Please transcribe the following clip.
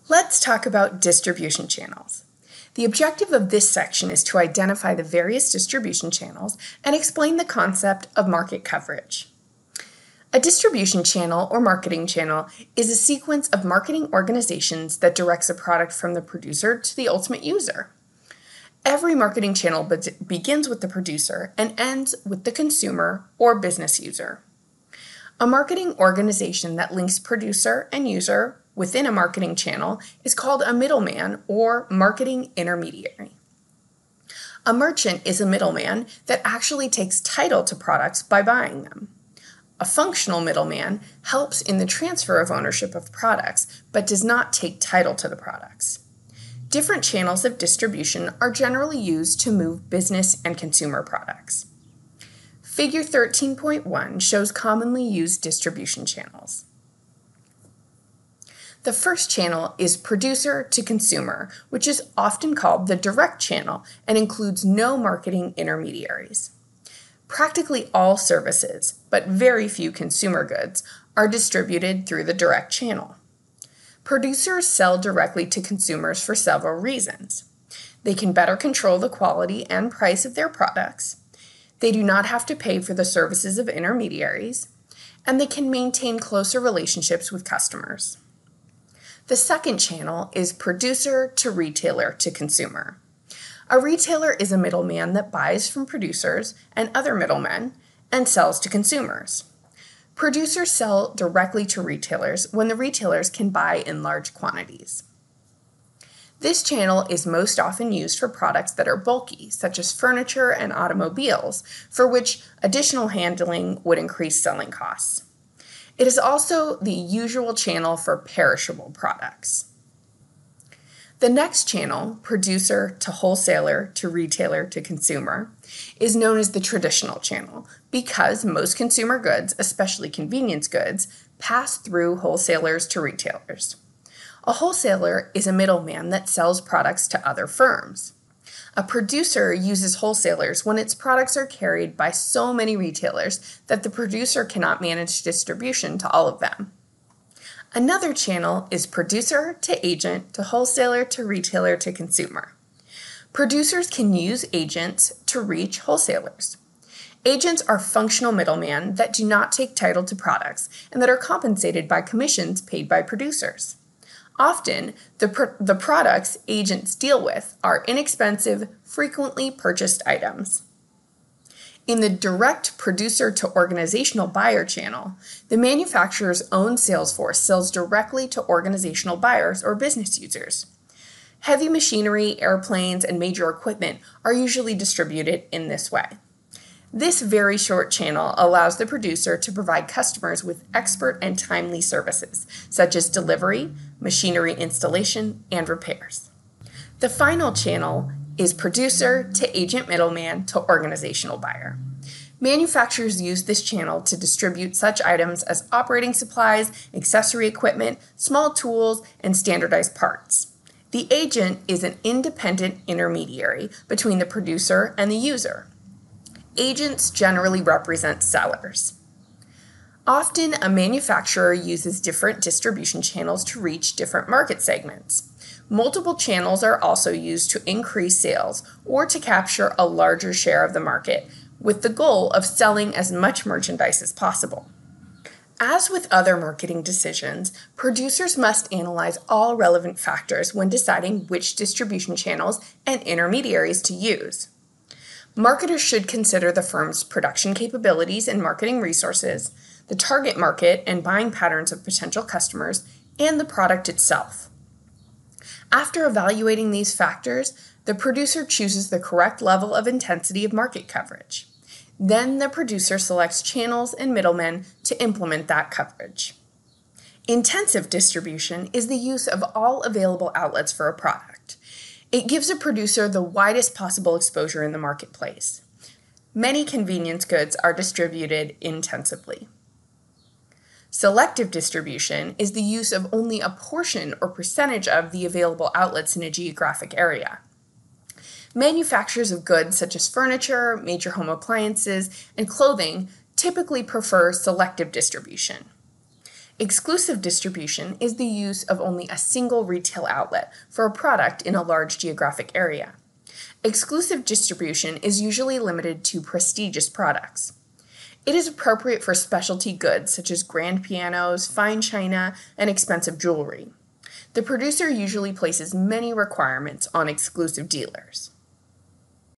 Let's talk about distribution channels. The objective of this section is to identify the various distribution channels and explain the concept of market coverage. A distribution channel or marketing channel is a sequence of marketing organizations that directs a product from the producer to the ultimate user. Every marketing channel begins with the producer and ends with the consumer or business user. A marketing organization that links producer and user within a marketing channel is called a middleman or marketing intermediary. A merchant is a middleman that actually takes title to products by buying them. A functional middleman helps in the transfer of ownership of products, but does not take title to the products. Different channels of distribution are generally used to move business and consumer products. Figure 13.1 shows commonly used distribution channels. The first channel is producer to consumer, which is often called the direct channel and includes no marketing intermediaries. Practically all services, but very few consumer goods, are distributed through the direct channel. Producers sell directly to consumers for several reasons. They can better control the quality and price of their products. They do not have to pay for the services of intermediaries, and they can maintain closer relationships with customers. The second channel is producer to retailer to consumer. A retailer is a middleman that buys from producers and other middlemen and sells to consumers. Producers sell directly to retailers when the retailers can buy in large quantities. This channel is most often used for products that are bulky, such as furniture and automobiles, for which additional handling would increase selling costs. It is also the usual channel for perishable products. The next channel, producer to wholesaler to retailer to consumer, is known as the traditional channel because most consumer goods, especially convenience goods, pass through wholesalers to retailers. A wholesaler is a middleman that sells products to other firms. A producer uses wholesalers when its products are carried by so many retailers that the producer cannot manage distribution to all of them. Another channel is producer to agent to wholesaler to retailer to consumer. Producers can use agents to reach wholesalers. Agents are functional middlemen that do not take title to products and that are compensated by commissions paid by producers. Often, the products agents deal with are inexpensive, frequently purchased items. In the direct producer to organizational buyer channel, the manufacturer's own sales force sells directly to organizational buyers or business users. Heavy machinery, airplanes, and major equipment are usually distributed in this way. This very short channel allows the producer to provide customers with expert and timely services, such as delivery, machinery installation, and repairs. The final channel is producer to agent middleman to organizational buyer. Manufacturers use this channel to distribute such items as operating supplies, accessory equipment, small tools, and standardized parts. The agent is an independent intermediary between the producer and the user. Agents generally represent sellers. Often, a manufacturer uses different distribution channels to reach different market segments. Multiple channels are also used to increase sales or to capture a larger share of the market, with the goal of selling as much merchandise as possible. As with other marketing decisions, producers must analyze all relevant factors when deciding which distribution channels and intermediaries to use. Marketers should consider the firm's production capabilities and marketing resources, the target market and buying patterns of potential customers, and the product itself. After evaluating these factors, the producer chooses the correct level of intensity of market coverage. Then the producer selects channels and middlemen to implement that coverage. Intensive distribution is the use of all available outlets for a product. It gives a producer the widest possible exposure in the marketplace. Many convenience goods are distributed intensively. Selective distribution is the use of only a portion or percentage of the available outlets in a geographic area. Manufacturers of goods such as furniture, major home appliances, and clothing typically prefer selective distribution. Exclusive distribution is the use of only a single retail outlet for a product in a large geographic area. Exclusive distribution is usually limited to prestigious products. It is appropriate for specialty goods such as grand pianos, fine china, and expensive jewelry. The producer usually places many requirements on exclusive dealers.